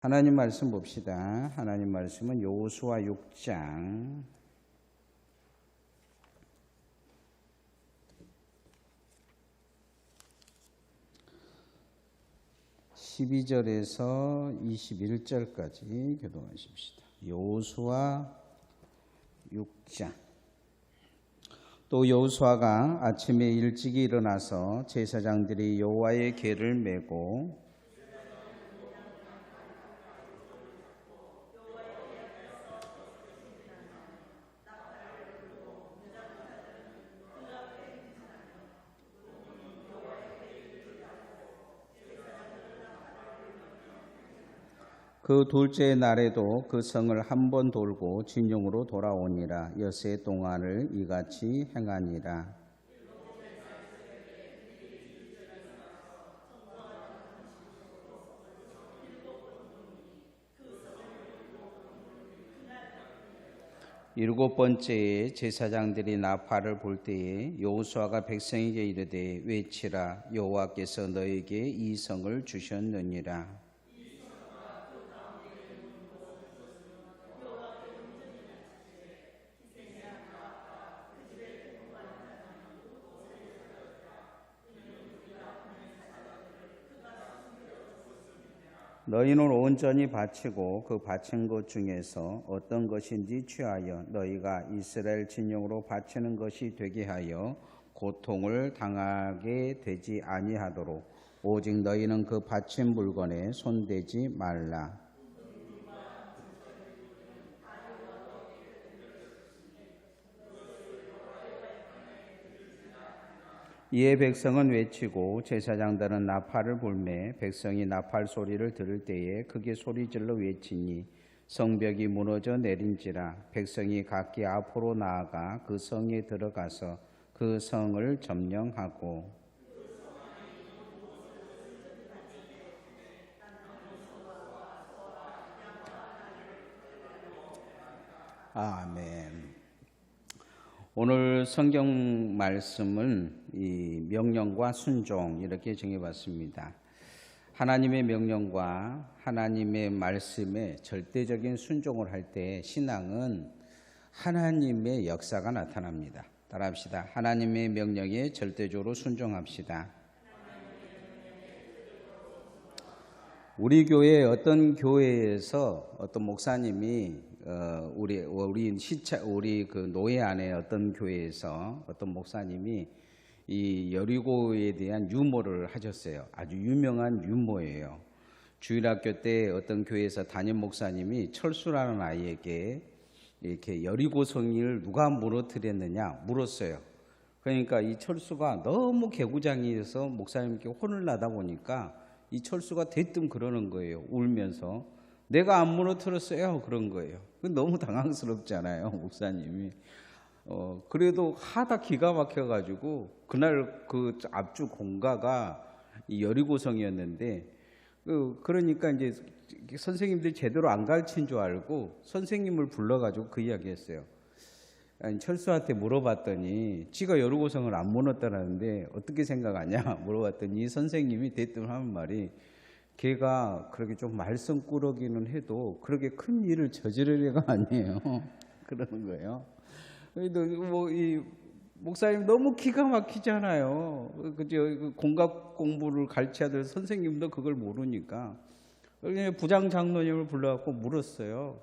하나님 말씀 봅시다. 하나님 말씀은 여호수아 6장 12절에서 21절까지 교독하십시다. 여호수아 6장. 또 여호수아가 아침에 일찍이 일어나서 제사장들이 여호와의 궤를 메고 그 둘째 날에도 그 성을 한 번 돌고 진영으로 돌아오니라. 엿새 동안을 이같이 행하니라. 일곱 번째에 제사장들이 나팔을 불 때에 여호수아가 백성에게 이르되 외치라. 여호와께서 너에게 이 성을 주셨느니라. 너희는 온전히 바치고 그 바친 것 중에서 어떤 것인지 취하여 너희가 이스라엘 진영으로 바치는 것이 되게 하여 고통을 당하게 되지 아니하도록 오직 너희는 그 바친 물건에 손대지 말라. 이에 백성은 외치고 제사장들은 나팔을 불매 백성이 나팔 소리를 들을 때에 크게 소리질러 외치니 성벽이 무너져 내린지라. 백성이 각기 앞으로 나아가 그 성에 들어가서 그 성을 점령하고 아멘. 오늘 성경 말씀은 이 명령과 순종 이렇게 정해봤습니다. 하나님의 명령과 하나님의 말씀에 절대적인 순종을 할 때 신앙은 하나님의 역사가 나타납니다. 따라합시다. 하나님의 명령에 절대적으로 순종합시다. 우리 교회 어떤 교회에서 어떤 목사님이 우리 그 노예 안에 어떤 교회에서 어떤 목사님이 이 여리고에 대한 유모를 하셨어요. 아주 유명한 유모예요. 주일학교 때 어떤 교회에서 담임 목사님이 철수라는 아이에게 이렇게 여리고 성을 누가 무너뜨렸느냐 물었어요. 그러니까 이 철수가 너무 개구장이어서 목사님께 혼을 나다 보니까 이 철수가 대뜸 그러는 거예요. 울면서 내가 안 무너뜨렸어요. 그런 거예요. 너무 당황스럽잖아요, 목사님이. 그래도 하다 기가 막혀가지고 그날 그 앞주 공가가 이 여리고성이었는데 그러니까 이제 선생님들이 제대로 안 가르친 줄 알고 선생님을 불러가지고 그 이야기했어요. 아니, 철수한테 물어봤더니 지가 여리고성을 안 무너뜨렸는데 어떻게 생각하냐 물어봤더니 선생님이 대뜸 하는 말이 걔가 그렇게 좀 말썽꾸러기는 해도 그렇게 큰 일을 저지를 애가 아니에요. 그러는 거예요. 그래도 이 목사님 너무 기가 막히잖아요. 그죠? 공각 공부를 가르쳐야 될 선생님도 그걸 모르니까 부장 장로님을 불러갖고 물었어요.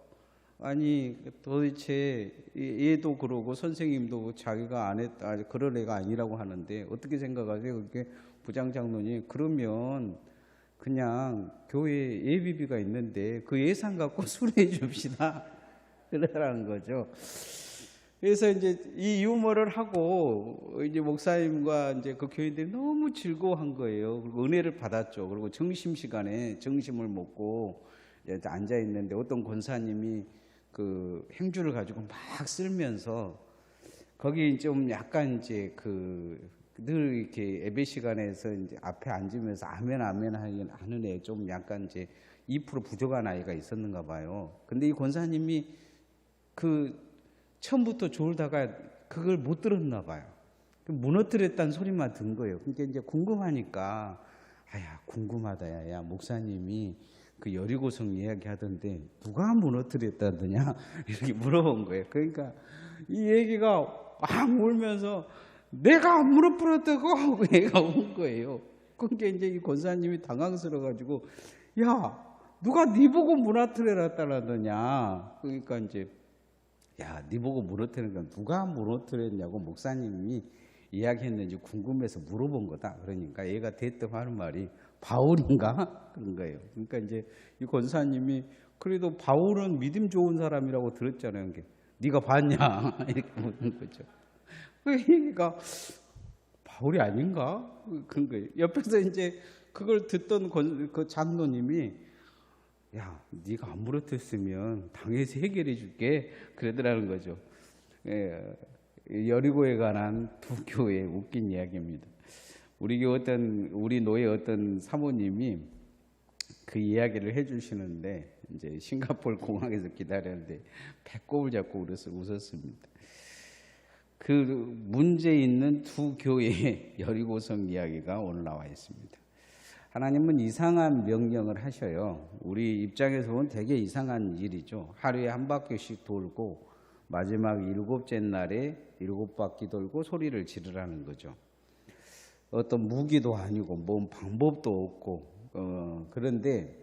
아니 도대체 얘도 그러고 선생님도 자기가 안 했다 그런 애가 아니라고 하는데 어떻게 생각하세요? 그렇게 부장 장로님 그러면 그냥 교회 예비비가 있는데 그 예산 갖고 수료해 줍시다. 그러라는 거죠. 그래서 이제 이 유머를 하고 이제 목사님과 이제 그 교인들이 너무 즐거워한 거예요. 그리고 은혜를 받았죠. 그리고 점심 시간에 점심을 먹고 이제 앉아 있는데 어떤 권사님이 그 행주를 가지고 막 쓸면서 거기 좀 약간 이제 늘 이렇게 예배 시간에서 이제 앞에 앉으면서 아멘 아멘 하는 애 좀 약간 이제 2% 부족한 아이가 있었는가 봐요. 근데 이 권사님이 처음부터 졸다가 그걸 못 들었나 봐요. 무너뜨렸다는 소리만 든 거예요. 그러니까 이제 궁금하니까 아야 궁금하다 야 목사님이 그 여리고성 이야기 하던데 누가 무너뜨렸다더냐 이렇게 물어본 거예요. 그러니까 이 얘기가 막 울면서 내가 무너뜨렸다고 하고 얘가 온 거예요. 그러니까 이제 이 권사님이 당황스러워가지고 야 누가 네 보고 무너뜨렸다라더냐. 그러니까 이제 야 네 보고 무너뜨린 건 누가 무너뜨렸냐고 목사님이 이야기했는지 궁금해서 물어본 거다. 그러니까 얘가 대뜸하는 말이 바울인가? 그런 거예요. 그러니까 이제 이 권사님이 그래도 바울은 믿음 좋은 사람이라고 들었잖아요. 네가 봤냐? 이렇게 묻는 거죠. 그 얘기가 바울이 아닌가? 그런 거예요. 옆에서 이제 그걸 듣던 그 장로님이 야, 네가 안 물어뜯으면 당에서 해결해 줄게. 그러더라는 거죠. 예, 여리고에 관한 두 교회의 웃긴 이야기입니다. 우리 노예 어떤 사모님이 그 이야기를 해주시는데 이제 싱가포르 공항에서 기다렸는데 배꼽을 잡고 웃었습니다. 그 문제 있는 두 교회의 여리고성 이야기가 오늘 나와 있습니다. 하나님은 이상한 명령을 하셔요. 우리 입장에서 보면 되게 이상한 일이죠. 하루에 한 바퀴씩 돌고 마지막 7째 날에 7바퀴 돌고 소리를 지르라는 거죠. 어떤 무기도 아니고 뭔 방법도 없고 그런데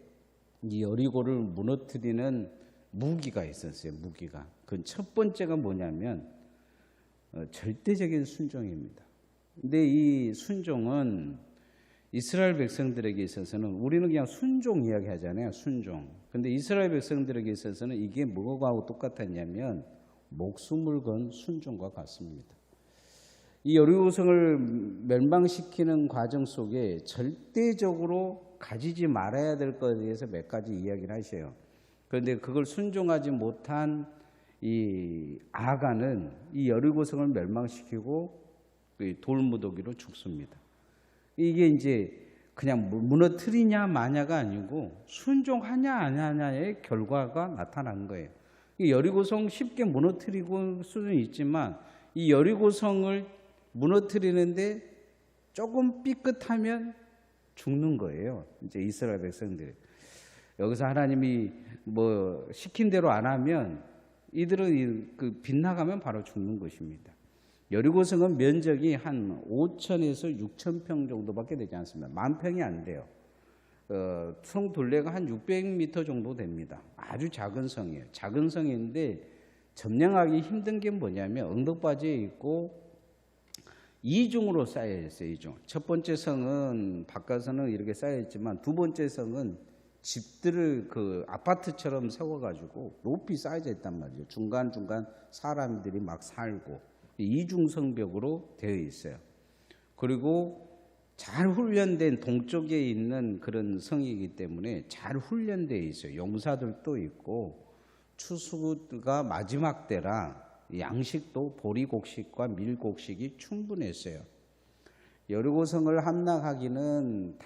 이 여리고를 무너뜨리는 무기가 있었어요. 무기가. 그 첫 번째가 뭐냐면 절대적인 순종입니다. 근데 이 순종은 이스라엘 백성들에게 있어서는 우리는 그냥 순종 이야기 하잖아요. 순종. 근데 이스라엘 백성들에게 있어서는 이게 뭐하고 똑같았냐면 목숨을 건 순종과 같습니다. 이 여리고성을 멸망시키는 과정 속에 절대적으로 가지지 말아야 될 것에 대해서 몇 가지 이야기를 하셔요. 그런데 그걸 순종하지 못한 이 아간은 이 여리고성을 멸망시키고 돌무더기로 죽습니다. 이게 이제 그냥 무너뜨리냐 마냐가 아니고 순종하냐 안 하냐의 결과가 나타난 거예요. 이 여리고성 쉽게 무너뜨리고 수는 있지만 이 여리고성을 무너뜨리는데 조금 삐끗하면 죽는 거예요. 이제 이스라엘 백성들이. 여기서 하나님이 뭐 시킨 대로 안 하면 이들은 그 빗나가면 바로 죽는 것입니다. 여리고성은 면적이 한 5,000에서 6,000평 정도밖에 되지 않습니다. 10,000평이 안 돼요. 성 둘레가 한 600m 정도 됩니다. 아주 작은 성이에요. 작은 성인데 점령하기 힘든 게 뭐냐면 언덕바지에 있고 이중으로 쌓여 있어요. 이중. 첫 번째 성은 바깥서는 이렇게 쌓여 있지만 두 번째 성은 집들을 그 아파트처럼 세워가지고 높이 쌓여져 있단 말이죠. 중간중간 사람들이 막 살고 이중성벽으로 되어 있어요. 그리고 잘 훈련된 동쪽에 있는 그런 성이기 때문에 잘 훈련되어 있어요. 용사들도 있고 추수가 마지막 때라 양식도 보리곡식과 밀곡식이 충분했어요. 여리고성을 함락하기는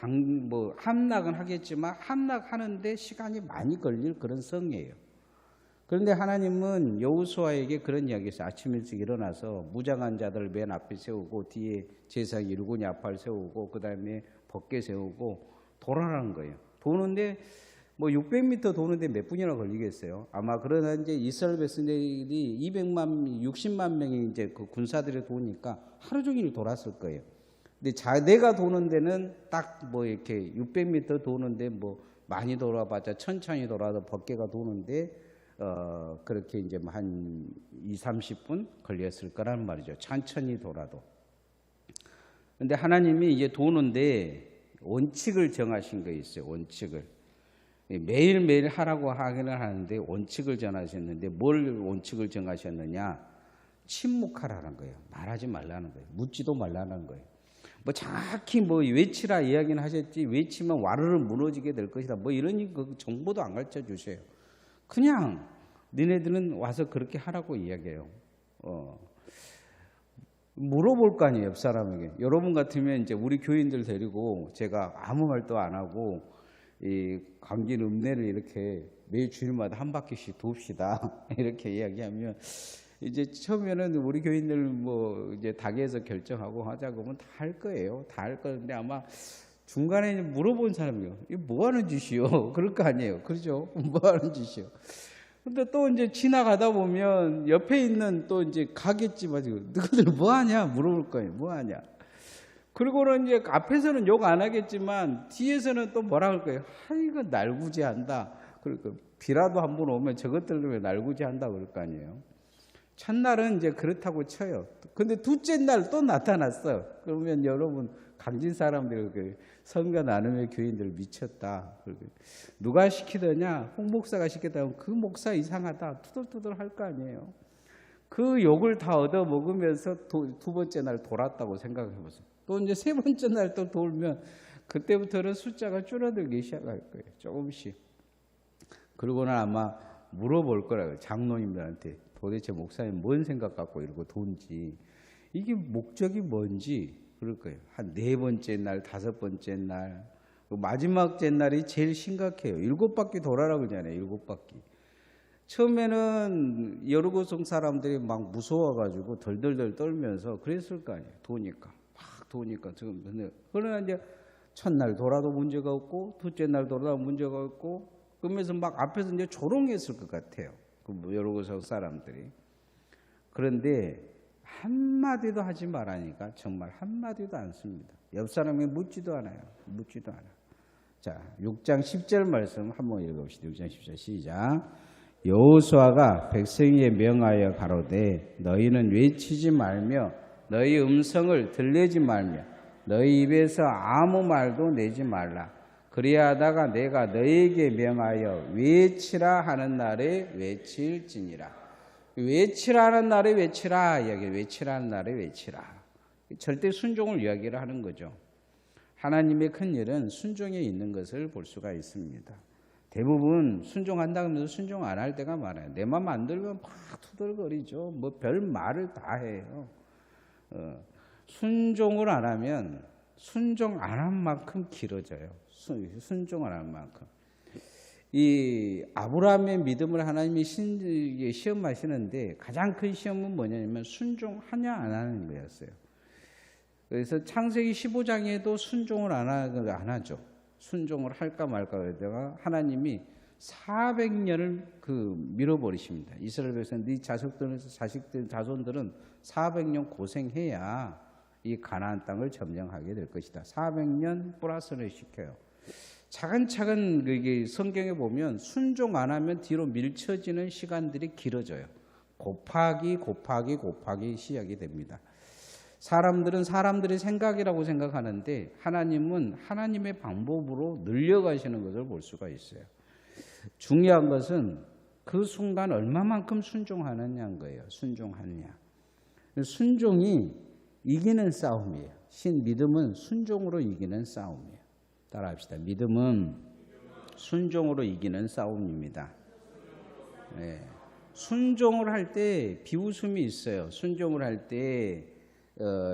함락은 하겠지만 함락하는데 시간이 많이 걸릴 그런 성이에요. 그런데 하나님은 여호수아에게 그런 이야기했어요. 아침 일찍 일어나서 무장한 자들 맨 앞에 세우고 뒤에 제사장 일곱 야팔 세우고 그 다음에 법궤 세우고 돌아라는 거예요. 도는데 뭐 600m 도는데 몇 분이나 걸리겠어요. 아마 그러나 이제 이스라엘 백성들이 60만 명이 이제 그 군사들이 도니까 하루 종일 돌았을 거예요. 근데 내가 도는 데는 딱 뭐 이렇게 600m 도는데 뭐 많이 돌아봤자 천천히 돌아도 법궤가 도는데 그렇게 이제 한 20-30분 걸렸을 거란 말이죠. 천천히 돌아도. 근데 하나님이 이제 도는데 원칙을 정하신 거 있어요. 원칙을. 매일매일 하라고 하기는 하는데 원칙을 정하셨는데 뭘 원칙을 정하셨느냐? 침묵하라는 거예요. 말하지 말라는 거예요. 묻지도 말라는 거예요. 뭐 정확히 뭐 외치라 이야기는 하셨지 외치면 와르르 무너지게 될 것이다. 뭐 이런 그 정보도 안 가르쳐 주세요. 그냥 너네들은 와서 그렇게 하라고 이야기해요. 물어볼 거 아니에요, 옆 사람에게. 여러분 같으면 이제 우리 교인들 데리고 제가 아무 말도 안 하고 이 감긴 읍내를 이렇게 매일 주일마다 한 바퀴씩 돕시다 이렇게 이야기하면 이제 처음에는 우리 교인들 뭐 이제 닭에서 결정하고 하자고 하면 다 할 거예요. 다 할 건데 아마 중간에 물어본 사람이요. 이거 뭐 하는 짓이요? 그럴 거 아니에요. 그렇죠? 뭐 하는 짓이요? 근데 또 이제 지나가다 보면 옆에 있는 또 이제 가겠지만, 너희들 뭐 하냐? 물어볼 거예요. 뭐 하냐? 그리고는 이제 앞에서는 욕 안 하겠지만 뒤에서는 또 뭐라 할 거예요. 이거 날구지한다. 그러니까 비라도 한 번 오면 저것들 왜 날구지한다 그럴 거 아니에요. 첫날은 이제 그렇다고 쳐요. 근데 둘째 날 또 나타났어. 그러면 여러분 강진 사람들 선거 나눔의 교인들 미쳤다. 누가 시키더냐? 홍 목사가 시켰다면 그 목사 이상하다. 투덜투덜 할 거 아니에요. 그 욕을 다 얻어 먹으면서 두 번째 날 돌았다고 생각해 보세요. 또 이제 세 번째 날 또 돌면 그때부터는 숫자가 줄어들기 시작할 거예요. 조금씩. 그러고는 아마 물어볼 거라고요. 장로님들한테. 도대체 목사님 뭔 생각 갖고 이러고 돈지. 이게 목적이 뭔지 그럴 거예요. 한 네 번째 날, 다섯 번째 날. 마지막째 날이 제일 심각해요. 7바퀴 돌아라 그러잖아요. 7바퀴. 처음에는 여르고성 사람들이 막 무서워가지고 덜덜덜 떨면서 그랬을 거 아니에요. 도니까. 막 도니까. 그러나 이제 첫날 돌아도 문제가 없고, 둘째 날 돌아도 문제가 없고, 그러면서 막 앞에서 이제 조롱했을 것 같아요. 그 여르고성 사람들이. 그런데 한마디도 하지 말라니까 정말 한마디도 안 씁니다. 옆 사람이 묻지도 않아요. 묻지도 않아. 자, 6장 10절 말씀 한번 읽어봅시다. 6장 10절 시작. 여호수아가 백성에게 명하여 가로되 너희는 외치지 말며 너희 음성을 들리지 말며 너희 입에서 아무 말도 내지 말라. 그리하다가 내가 너희에게 명하여 외치라 하는 날에 외칠지니라. 외치라 하는 날에 외치라. 이야기 외치라 하는 날에 외치라. 절대 순종을 이야기를 하는 거죠. 하나님의 큰 일은 순종에 있는 것을 볼 수가 있습니다. 대부분 순종한다 하면서 순종 안 할 때가 많아요. 내 맘 안 들면 막 투덜거리죠. 뭐 별 말을 다 해요. 순종을 안 하면 순종 안 한 만큼 길어져요. 순종을 안 한 만큼. 이 아브라함의 믿음을 하나님이 시험하시는데 가장 큰 시험은 뭐냐면 순종하냐 안 하는 거였어요. 그래서 창세기 15장에도 순종을 안 하죠. 순종을 할까 말까 그러다가 하나님이 400년을 밀어버리십니다. 이스라엘 백성 네 자손들은 400년 고생해야 이 가나안 땅을 점령하게 될 것이다. 400년 플러스를 시켜요. 차근차근 성경에 보면 순종 안 하면 뒤로 밀쳐지는 시간들이 길어져요. 곱하기 시작이 됩니다. 사람들은 사람들의 생각이라고 생각하는데 하나님은 하나님의 방법으로 늘려가시는 것을 볼 수가 있어요. 중요한 것은 그 순간 얼마만큼 순종하느냐인 거예요. 순종하느냐. 순종이 이기는 싸움이에요. 믿음은 순종으로 이기는 싸움이에요. 따라합시다. 믿음은 순종으로 이기는 싸움입니다. 네. 순종을 할 때 비웃음이 있어요. 순종을 할 때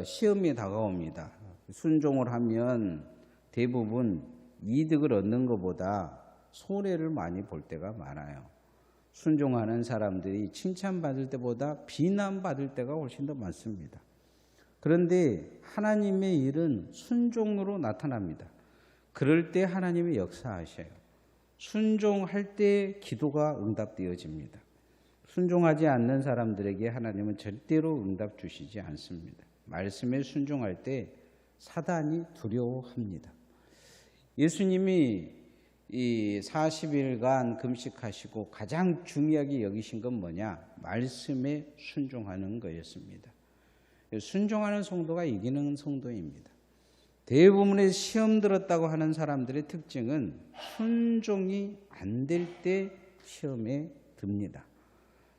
시험이 다가옵니다. 순종을 하면 대부분 이득을 얻는 것보다 손해를 많이 볼 때가 많아요. 순종하는 사람들이 칭찬받을 때보다 비난받을 때가 훨씬 더 많습니다. 그런데 하나님의 일은 순종으로 나타납니다. 그럴 때 하나님이 역사하셔요. 순종할 때 기도가 응답되어집니다. 순종하지 않는 사람들에게 하나님은 절대로 응답 주시지 않습니다. 말씀에 순종할 때 사단이 두려워합니다. 예수님이 이 40일간 금식하시고 가장 중요하게 여기신 건 뭐냐? 말씀에 순종하는 거였습니다. 순종하는 성도가 이기는 성도입니다. 대부분의 시험 들었다고 하는 사람들의 특징은 순종이 안 될 때 시험에 듭니다.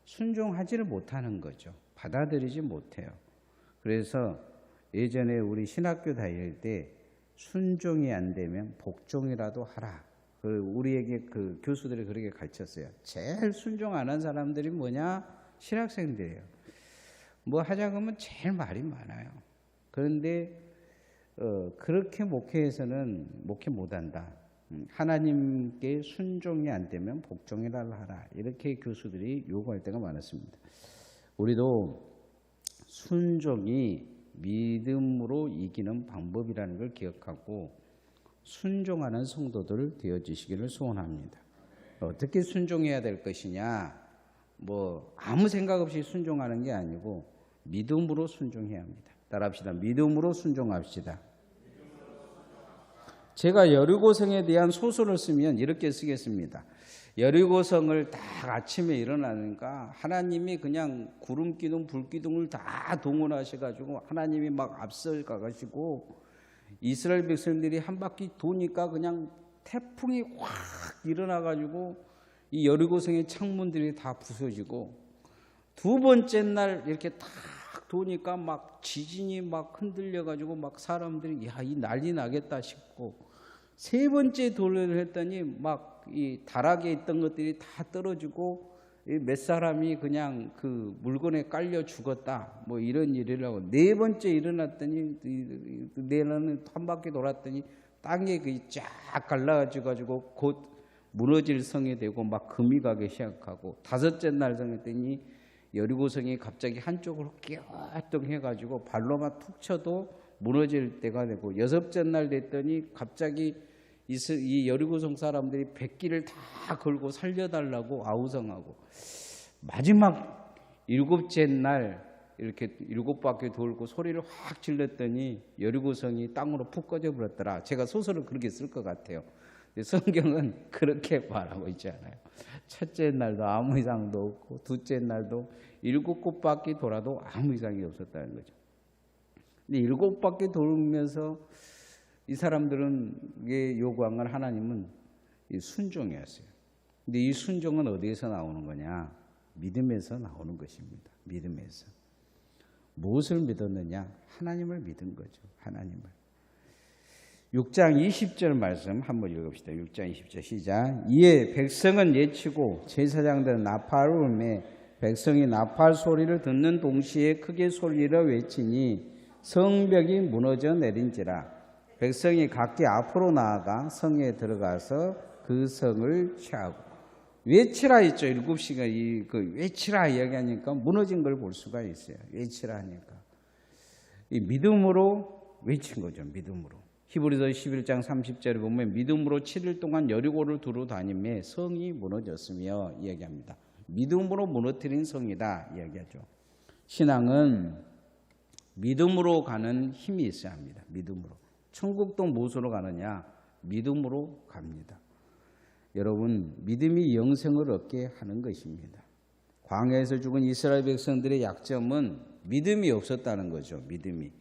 순종하지를 못하는 거죠. 받아들이지 못해요. 그래서 예전에 우리 신학교 다닐 때 순종이 안 되면 복종이라도 하라. 우리에게 그 교수들이 그렇게 가르쳤어요. 제일 순종 안 한 사람들이 뭐냐? 신학생들이에요. 뭐 하자 그러면 제일 말이 많아요. 그런데 그렇게 목회에서는 목회 못한다. 하나님께 순종이 안 되면 복종이라도 하라. 이렇게 교수들이 요구할 때가 많았습니다. 우리도 순종이 믿음으로 이기는 방법이라는 걸 기억하고 순종하는 성도들 되어주시기를 소원합니다. 어떻게 순종해야 될 것이냐? 아무 생각 없이 순종하는 게 아니고 믿음으로 순종해야 합니다. 따라합시다. 믿음으로 순종합시다. 제가 여리고성에 대한 소설을 쓰면 이렇게 쓰겠습니다. 여리고성을 딱 아침에 일어나니까 하나님이 그냥 구름 기둥, 불 기둥을 다 동원하셔가지고 하나님이 막 앞서 가가시고 이스라엘 백성들이 한 바퀴 도니까 그냥 태풍이 확 일어나가지고 이 여리고성의 창문들이 다 부서지고 두 번째 날 이렇게 딱 도니까 막 지진이 막 흔들려가지고 막 사람들이 이 난리 나겠다 싶고 세 번째 도를 했더니 막 이 다락에 있던 것들이 다 떨어지고 몇 사람이 그냥 그 물건에 깔려 죽었다 이런 일을 하고 네 번째 일어났더니 내는 한 바퀴 돌았더니 땅에 쫙 갈라가지고 곧 무너질 성이 되고 막 금이 가기 시작하고 다섯째 날 성했더니 여리고성이 갑자기 한쪽으로 끼어뚱해가지고 발로만 툭 쳐도 무너질 때가 되고 여섯째 날 됐더니 갑자기 이 여리고성 사람들이 백기를 다 걸고 살려달라고 아우성하고 마지막 일곱째 날 이렇게 일곱 바퀴 돌고 소리를 확 질렀더니 여리고성이 땅으로 푹 꺼져버렸더라. 제가 소설을 그렇게 쓸 것 같아요. 성경은 그렇게 말하고 있지 않아요. 첫째 날도 아무 이상도 없고 둘째 날도 일곱 바퀴 돌아도 아무 이상이 없었다는 거죠. 근데 일곱 바퀴 돌면서 이 사람들은 요구한 건 하나님은 순종이었어요. 근데 이 순종은 어디에서 나오는 거냐? 믿음에서 나오는 것입니다. 믿음에서. 무엇을 믿었느냐? 하나님을 믿은 거죠. 하나님을. 6장 20절 말씀 한번 읽읍시다. 6장 20절 시작. 이에 백성은 예치고 제사장들은 나팔을 울매 백성이 나팔 소리를 듣는 동시에 크게 소리를 외치니 성벽이 무너져 내린지라. 백성이 각기 앞으로 나아가 성에 들어가서 그 성을 취하고 외치라 했죠. 7시간 외치라 이야기하니까 무너진 걸 볼 수가 있어요. 외치라 하니까 이 믿음으로 외친 거죠. 믿음으로. 히브리서 11장 30절에 보면 믿음으로 7일 동안 여리고를 두루 다니며 성이 무너졌으며 이야기합니다. 믿음으로 무너뜨린 성이다 이야기하죠. 신앙은 믿음으로 가는 힘이 있어야 합니다. 믿음으로. 천국도 무엇으로 가느냐? 믿음으로 갑니다. 여러분, 믿음이 영생을 얻게 하는 것입니다. 광야에서 죽은 이스라엘 백성들의 약점은 믿음이 없었다는 거죠. 믿음이.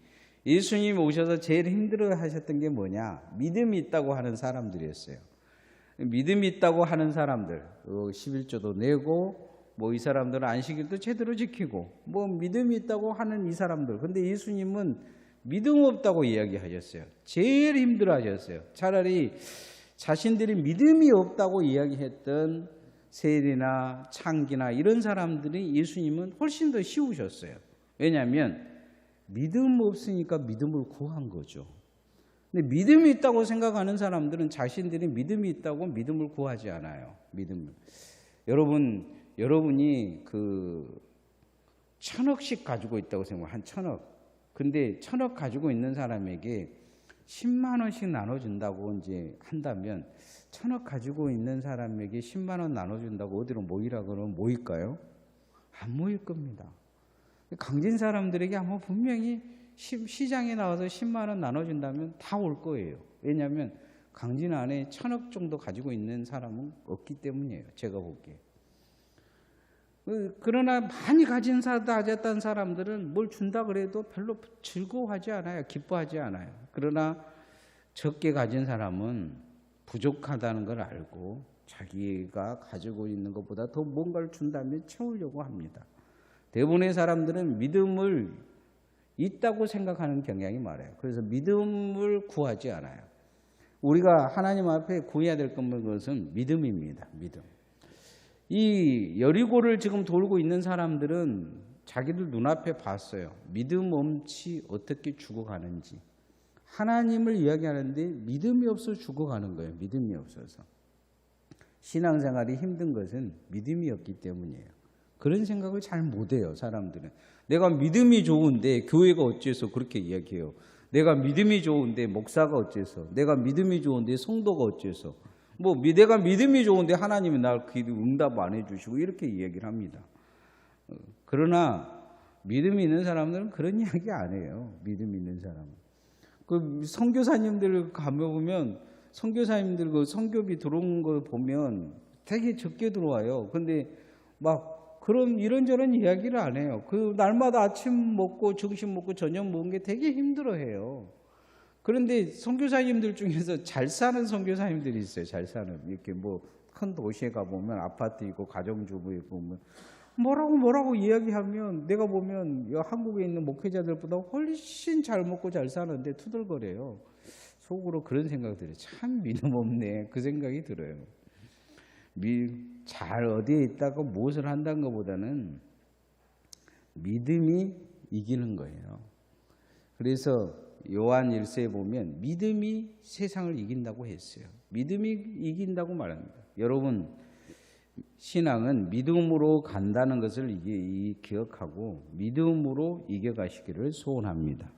예수님이 오셔서 제일 힘들어 하셨던 게 뭐냐? 믿음이 있다고 하는 사람들이었어요. 믿음이 있다고 하는 사람들, 11조도 내고 이 사람들은 안식일도 제대로 지키고 믿음이 있다고 하는 이 사람들. 근데 예수님은 믿음 없다고 이야기하셨어요. 제일 힘들어 하셨어요. 차라리 자신들이 믿음이 없다고 이야기했던 세리나 창기나 이런 사람들이 예수님은 훨씬 더 쉬우셨어요. 왜냐하면 믿음 없으니까 믿음을 구한 거죠. 근데 믿음이 있다고 생각하는 사람들은 자신들이 믿음이 있다고 믿음을 구하지 않아요. 믿음을. 여러분이 1,000억씩 가지고 있다고 생각해요. 한 1,000억. 근데 1,000억 가지고 있는 사람에게 10만 원씩 나눠준다고 이제 한다면 1,000억 가지고 있는 사람에게 10만 원 나눠준다고 어디로 모이라 그러면 모일까요? 안 모일 겁니다. 강진 사람들에게 아마 분명히 시장에 나와서 10만 원 나눠준다면 다 올 거예요. 왜냐하면 강진 안에 1,000억 정도 가지고 있는 사람은 없기 때문이에요. 제가 보기에. 그러나 많이 가졌다는 사람들은 뭘 준다 그래도 별로 즐거워하지 않아요. 기뻐하지 않아요. 그러나 적게 가진 사람은 부족하다는 걸 알고 자기가 가지고 있는 것보다 더 뭔가를 준다면 채우려고 합니다. 대부분의 사람들은 믿음을 있다고 생각하는 경향이 많아요. 그래서 믿음을 구하지 않아요. 우리가 하나님 앞에 구해야 될 것은 믿음입니다. 믿음. 이 여리고를 지금 돌고 있는 사람들은 자기들 눈앞에 봤어요. 믿음 없이 어떻게 죽어가는지. 하나님을 이야기하는데 믿음이 없어 죽어가는 거예요. 믿음이 없어서. 신앙생활이 힘든 것은 믿음이 없기 때문이에요. 그런 생각을 잘 못해요. 사람들은. 내가 믿음이 좋은데 교회가 어째서 그렇게 이야기해요. 내가 믿음이 좋은데 목사가 어째서, 내가 믿음이 좋은데 성도가 어째서, 내가 믿음이 좋은데 하나님이 날 응답 안 해주시고 이렇게 이야기를 합니다. 그러나 믿음이 있는 사람들은 그런 이야기 안 해요. 믿음이 있는 사람은. 그 선교사님들 가보면 선교사님들 그 선교비 들어온 거 보면 되게 적게 들어와요. 근데 막 그런 이런저런 이야기를 안 해요. 그 날마다 아침 먹고 점심 먹고 저녁 먹은 게 되게 힘들어해요. 그런데 선교사님들 중에서 잘 사는 선교사님들이 있어요. 잘 사는 이렇게 큰 도시에 가 보면 아파트 있고 가정주부 있고 뭐라고 이야기하면 내가 보면 한국에 있는 목회자들보다 훨씬 잘 먹고 잘 사는데 투덜거려요. 속으로 그런 생각이 들어요. 참 믿음 없네. 그 생각이 들어요. 잘 어디에 있다가 무엇을 한다는 것보다는 믿음이 이기는 거예요. 그래서 요한 1서에 보면 믿음이 세상을 이긴다고 했어요. 믿음이 이긴다고 말합니다. 여러분, 신앙은 믿음으로 간다는 것을 기억하고 믿음으로 이겨가시기를 소원합니다.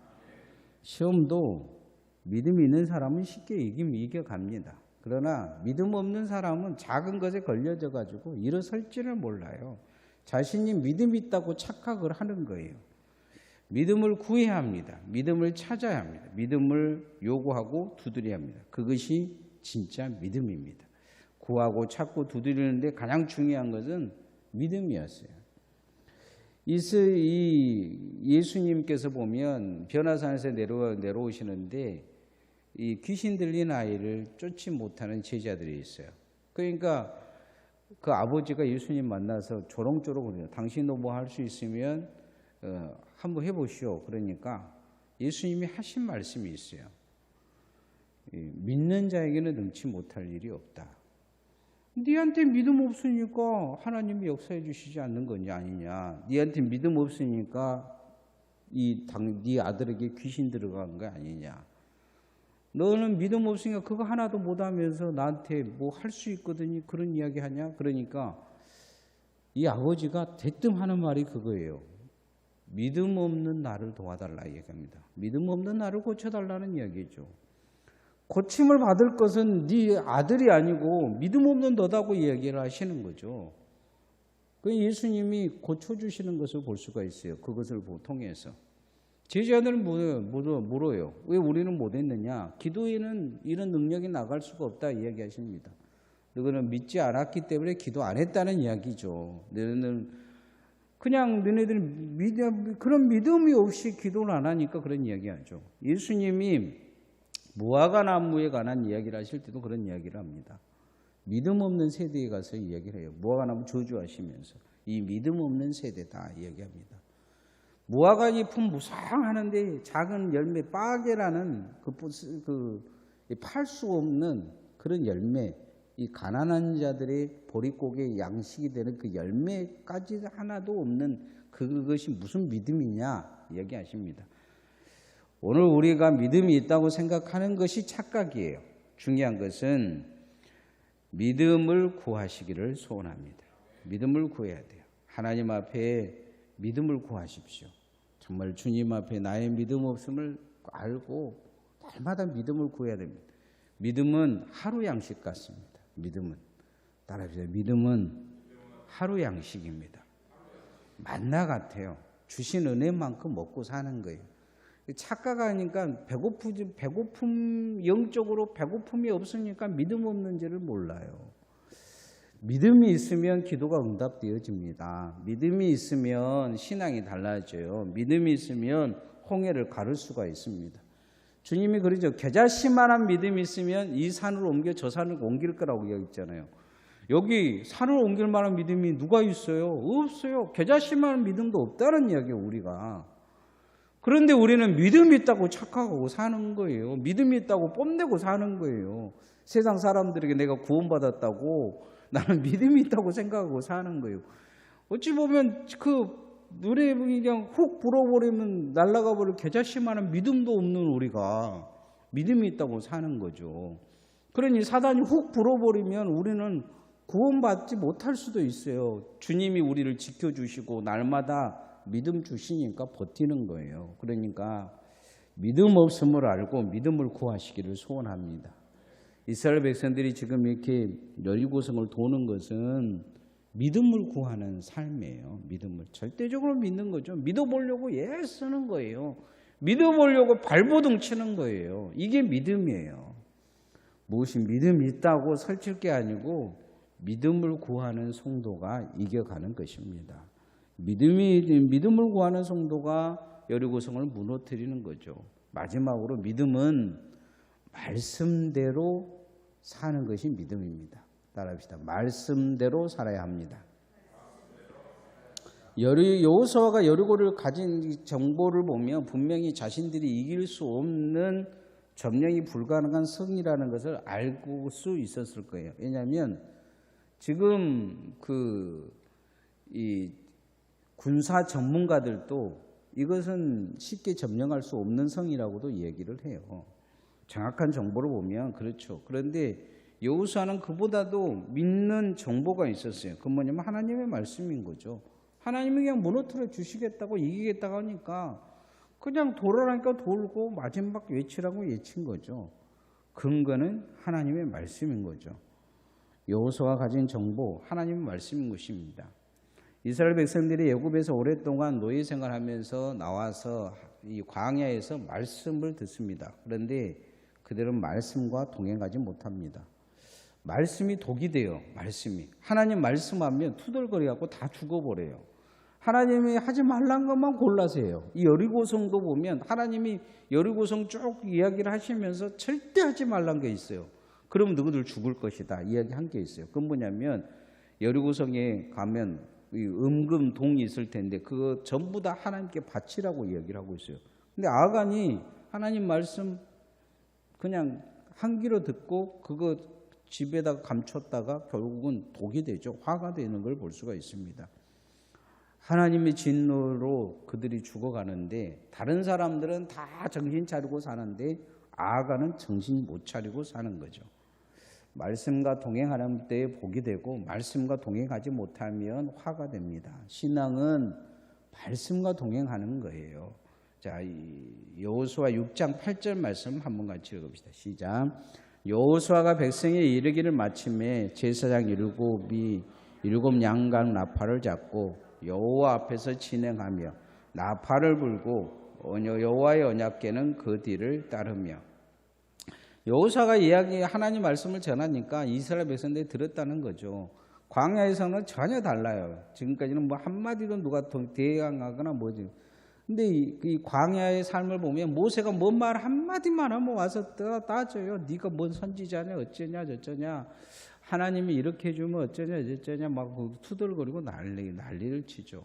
시험도 믿음이 있는 사람은 쉽게 이겨갑니다. 그러나 믿음 없는 사람은 작은 것에 걸려져 가지고 일어설지를 몰라요. 자신이 믿음이 있다고 착각을 하는 거예요. 믿음을 구해야 합니다. 믿음을 찾아야 합니다. 믿음을 요구하고 두드려야 합니다. 그것이 진짜 믿음입니다. 구하고 찾고 두드리는데 가장 중요한 것은 믿음이었어요. 예수님께서 보면 변화산에서 내려오시는데 이 귀신 들린 아이를 쫓지 못하는 제자들이 있어요. 그러니까 그 아버지가 예수님 만나서 조롱조롱 그래요. 당신도 뭐 할 수 있으면 한번 해보시오. 그러니까 예수님이 하신 말씀이 있어요. 믿는 자에게는 능치 못할 일이 없다. 네한테 믿음 없으니까 하나님이 역사해 주시지 않는 거냐 아니냐. 네한테 믿음 없으니까 네 아들에게 귀신 들어간 거 아니냐. 너는 믿음 없으니까 그거 하나도 못하면서 나한테 뭐 할 수 있거든요. 그런 이야기 하냐. 그러니까 이 아버지가 대뜸 하는 말이 그거예요. 믿음 없는 나를 도와달라 얘기합니다. 믿음 없는 나를 고쳐달라는 이야기죠. 고침을 받을 것은 네 아들이 아니고 믿음 없는 너다고 이야기를 하시는 거죠. 그 예수님이 고쳐주시는 것을 볼 수가 있어요. 그것을 통해서. 제자들은 물어요. 왜 우리는 못했느냐? 기도에는 이런 능력이 나갈 수가 없다 이야기하십니다. 너희는 믿지 않았기 때문에 기도 안 했다는 이야기죠. 너희는 그냥 너희들 그런 믿음이 없이 기도를 안 하니까 그런 이야기하죠. 예수님이 무화과 나무에 관한 이야기를 하실 때도 그런 이야기를 합니다. 믿음 없는 세대에 가서 이야기를 해요. 무화과 나무 저주하시면서 이 믿음 없는 세대다 이야기합니다. 무화과 잎은 무상하는데 작은 열매 빠개라는 팔 수 없는 그런 열매, 이 가난한 자들의 보릿고개 양식이 되는 그 열매까지 하나도 없는 그것이 무슨 믿음이냐 얘기하십니다. 오늘 우리가 믿음이 있다고 생각하는 것이 착각이에요. 중요한 것은 믿음을 구하시기를 소원합니다. 믿음을 구해야 돼요. 하나님 앞에 믿음을 구하십시오. 정말 주님 앞에 나의 믿음 없음을 알고 날마다 믿음을 구해야 됩니다. 믿음은 하루 양식 같습니다. 믿음은 따라해주세요. 믿음은 하루 양식입니다. 만나 같아요. 주신 은혜만큼 먹고 사는 거예요. 착각하니까 영적으로 배고픔이 없으니까 믿음 없는지를 몰라요. 믿음이 있으면 기도가 응답되어집니다. 믿음이 있으면 신앙이 달라져요. 믿음이 있으면 홍해를 가를 수가 있습니다. 주님이 그러죠. 겨자씨만한 믿음이 있으면 이 산을 옮겨 저 산을 옮길 거라고 얘기했잖아요. 여기 산을 옮길 만한 믿음이 누가 있어요? 없어요. 겨자씨만한 믿음도 없다는 이야기예요, 우리가. 그런데 우리는 믿음이 있다고 착각하고 사는 거예요. 믿음이 있다고 뽐내고 사는 거예요. 세상 사람들에게 내가 구원받았다고 나는 믿음이 있다고 생각하고 사는 거예요. 어찌 보면 그 노래 그냥 훅 불어버리면 날아가 버릴 겨자씨만한 믿음도 없는 우리가 믿음이 있다고 사는 거죠. 그러니 사단이 훅 불어버리면 우리는 구원받지 못할 수도 있어요. 주님이 우리를 지켜주시고 날마다 믿음 주시니까 버티는 거예요. 그러니까 믿음 없음을 알고 믿음을 구하시기를 소원합니다. 이스라엘 백성들이 지금 이렇게 여리고성을 도는 것은 믿음을 구하는 삶이에요. 믿음을 절대적으로 믿는 거죠. 믿어보려고 애쓰는 거예요. 믿어보려고 발버둥 치는 거예요. 이게 믿음이에요. 무엇이 믿음이 있다고 설칠 게 아니고 믿음을 구하는 성도가 이겨가는 것입니다. 믿음을 구하는 성도가 여리고성을 무너뜨리는 거죠. 마지막으로 믿음은 말씀대로 사는 것이 믿음입니다. 따라합시다. 말씀대로 살아야 합니다. 여호수아가 여리고를 가진 정보를 보면 분명히 자신들이 이길 수 없는 점령이 불가능한 성이라는 것을 알 수 있었을 거예요. 왜냐하면 지금 이 군사 전문가들도 이것은 쉽게 점령할 수 없는 성이라고도 얘기를 해요. 정확한 정보를 보면 그렇죠. 그런데 여호수아는 그보다도 믿는 정보가 있었어요. 그 뭐냐면 하나님의 말씀인 거죠. 하나님이 그냥 무너뜨려 주시겠다고 이기겠다고 하니까 그냥 돌아라니까 돌고 마지막 외치라고 외친 거죠. 근거는 하나님의 말씀인 거죠. 여호수아가 가진 정보, 하나님의 말씀인 것입니다. 이스라엘 백성들이 애굽에서 오랫동안 노예 생활하면서 나와서 이 광야에서 말씀을 듣습니다. 그런데 그들은 말씀과 동행하지 못합니다. 말씀이 독이 돼요. 말씀이. 하나님 말씀하면 투덜거리갖고 다 죽어버려요. 하나님이 하지 말란 것만 골라서 해요. 이 여리고성도 보면 하나님이 여리고성 쭉 이야기를 하시면서 절대 하지 말란 게 있어요. 그럼 누구들 죽을 것이다 이야기한 게 있어요. 그건 뭐냐면 여리고성에 가면 은금 동이 있을 텐데 그거 전부 다 하나님께 바치라고 이야기를 하고 있어요. 근데 아간이 하나님 말씀 그냥 한 귀로 듣고 그거 집에다가 감췄다가 결국은 독이 되죠. 화가 되는 걸 볼 수가 있습니다. 하나님의 진노로 그들이 죽어가는데 다른 사람들은 다 정신 차리고 사는데 아간은 정신 못 차리고 사는 거죠. 말씀과 동행하는 때에 복이 되고 말씀과 동행하지 못하면 화가 됩니다. 신앙은 말씀과 동행하는 거예요. 자, 여호수아 6장 8절 말씀 한번 같이 읽어봅시다. 시작. 여호수아가 백성에 이르기를 마침에 제사장 일곱이 일곱 양각 나팔을 잡고 여호와 앞에서 진행하며 나팔을 불고 여호와의 언약궤는 그 뒤를 따르며. 여호수아가 하나님 말씀을 전하니까 이스라엘 백성들이 들었다는 거죠. 광야에서는 전혀 달라요. 지금까지는 뭐 한마디도 누가 대항하거나 뭐지. 근데 이 광야의 삶을 보면 모세가 뭔 말 한마디만 하면 와서 따져요. 네가 뭔 선지자냐 어쩌냐 저쩌냐. 하나님이 이렇게 해주면 어쩌냐 저쩌냐 막 투덜거리고 난리를 치죠.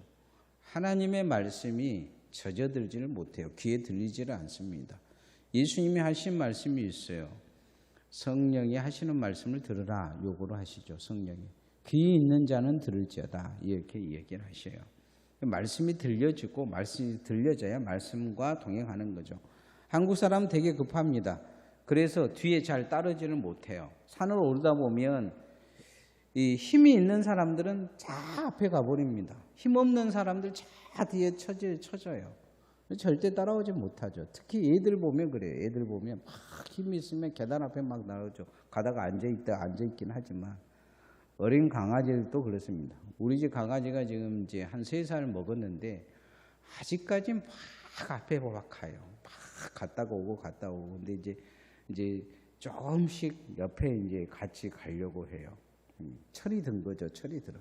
하나님의 말씀이 젖어들지를 못해요. 귀에 들리지를 않습니다. 예수님이 하신 말씀이 있어요. 성령이 하시는 말씀을 들으라 요구를 하시죠. 성령이. 귀 있는 자는 들을지어다 이렇게 얘기를 하셔요. 말씀이 들려지고 말씀이 들려져야 말씀과 동행하는 거죠. 한국 사람은 되게 급합니다. 그래서 뒤에 잘 따르지를 못해요. 산을 오르다 보면 이 힘이 있는 사람들은 자 앞에 가버립니다. 힘 없는 사람들 자 뒤에 쳐져요. 절대 따라오지 못하죠. 특히 애들 보면 그래요. 애들 보면 막 힘이 있으면 계단 앞에 막 나오죠. 가다가 앉아있긴 하지만 어린 강아지들도 그렇습니다. 우리 집 강아지가 지금 이제 한 3살 먹었는데 아직까지 막 앞에 막 가요. 막 갔다가 오고. 근데 이제 조금씩 옆에 이제 같이 가려고 해요. 철이 든 거죠. 철이 들어.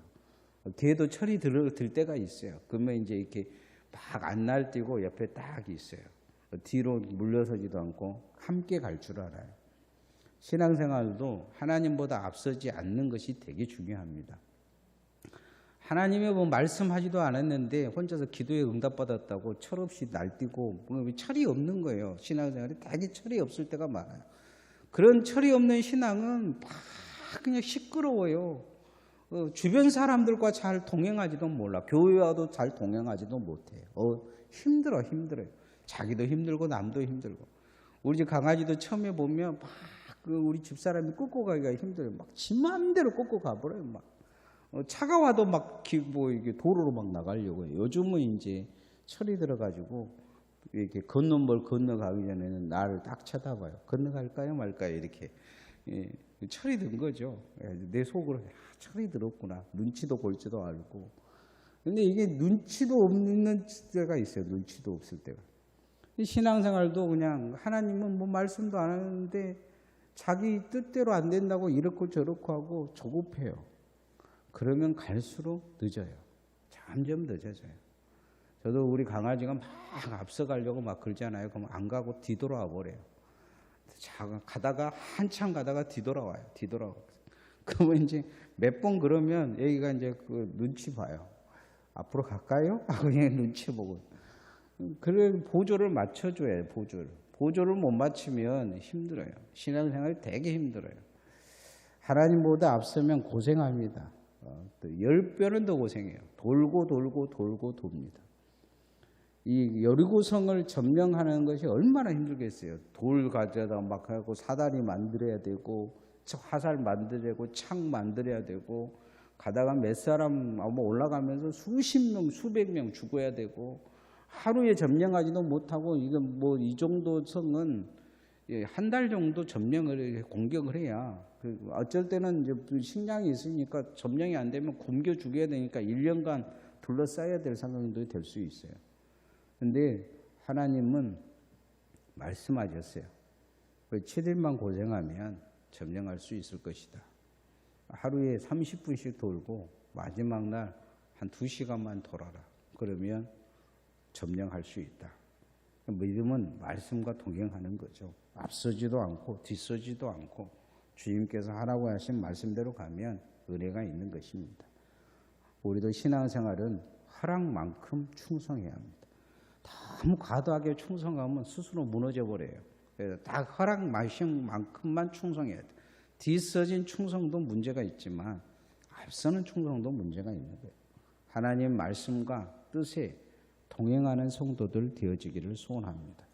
걔도 철이 들 때가 있어요. 그러면 이제 이렇게 막 안 날뛰고 옆에 딱 있어요. 뒤로 물러서지도 않고 함께 갈 줄 알아요. 신앙생활도 하나님보다 앞서지 않는 것이 되게 중요합니다. 하나님의 뭐 말씀하지도 않았는데 혼자서 기도에 응답받았다고 철없이 날뛰고 철이 없는 거예요. 신앙생활이 되게 철이 없을 때가 많아요. 그런 철이 없는 신앙은 막 그냥 시끄러워요. 주변 사람들과 잘 동행하지도 몰라. 교회와도 잘 동행하지도 못해요. 힘들어요. 자기도 힘들고 남도 힘들고. 우리 집 강아지도 처음에 보면 막 우리 집사람이 끌고 가기가 힘들어요. 막 지 마음대로 끌고 가버려요. 막 차가 와도 막 이게 도로로 막 나가려고 해요. 요즘은 이제 철이 들어가지고 이렇게 건너물 건너가기 전에는 나를 딱 쳐다봐요. 건너갈까요 말까요 이렇게. 예, 철이 든 거죠. 내 속으로 철이 들었구나. 눈치도 볼지도 알고. 근데 이게 눈치도 없는 때가 있어요. 눈치도 없을 때가. 신앙생활도 그냥 하나님은 뭐 말씀도 안 하는데 자기 뜻대로 안 된다고 이렇고 저렇고 하고 조급해요. 그러면 갈수록 늦어요. 점점 늦어져요. 저도 우리 강아지가 막 앞서가려고 막 그러잖아요. 그럼 안 가고 뒤돌아와 버려요. 가다가 한참 가다가 뒤돌아와요. 그러면 이제 몇 번 그러면 애기가 이제 그 눈치 봐요. 앞으로 갈까요? 그냥 눈치 보고. 그래 보조를 맞춰줘야 해요. 보조를 못 맞추면 힘들어요. 신앙생활이 되게 힘들어요. 하나님보다 앞서면 고생합니다. 또 10배는 더 고생해요. 돌고 돕니다. 이 여리고성을 점령하는 것이 얼마나 힘들겠어요. 돌 가져다 막 하고 사다리 만들어야 되고 화살 만들어야 되고 창 만들어야 되고 가다가 몇 사람 올라가면서 수십 명 수백 명 죽어야 되고 하루에 점령하지도 못하고 이건 뭐 이 정도 성은 한 달 정도 점령을 공격을 해야 어쩔 때는 이제 식량이 있으니까 점령이 안 되면 굶겨 죽여야 되니까 1년간 둘러싸야 될 상황도 될 수 있어요. 근데 하나님은 말씀하셨어요. 7일만 고생하면 점령할 수 있을 것이다. 하루에 30분씩 돌고 마지막 날 한 2시간만 돌아라. 그러면 점령할 수 있다. 믿음은 말씀과 동행하는 거죠. 앞서지도 않고 뒤서지도 않고 주님께서 하라고 하신 말씀대로 가면 은혜가 있는 것입니다. 우리도 신앙생활은 허락만큼 충성해야 합니다. 너무 과도하게 충성하면 스스로 무너져 버려요. 그래서 딱 허락만큼만 충성해야 돼. 뒤서진 충성도 문제가 있지만 앞서는 충성도 문제가 있는 거예요. 하나님 말씀과 뜻에 동행하는 성도들 되어지기를 소원합니다.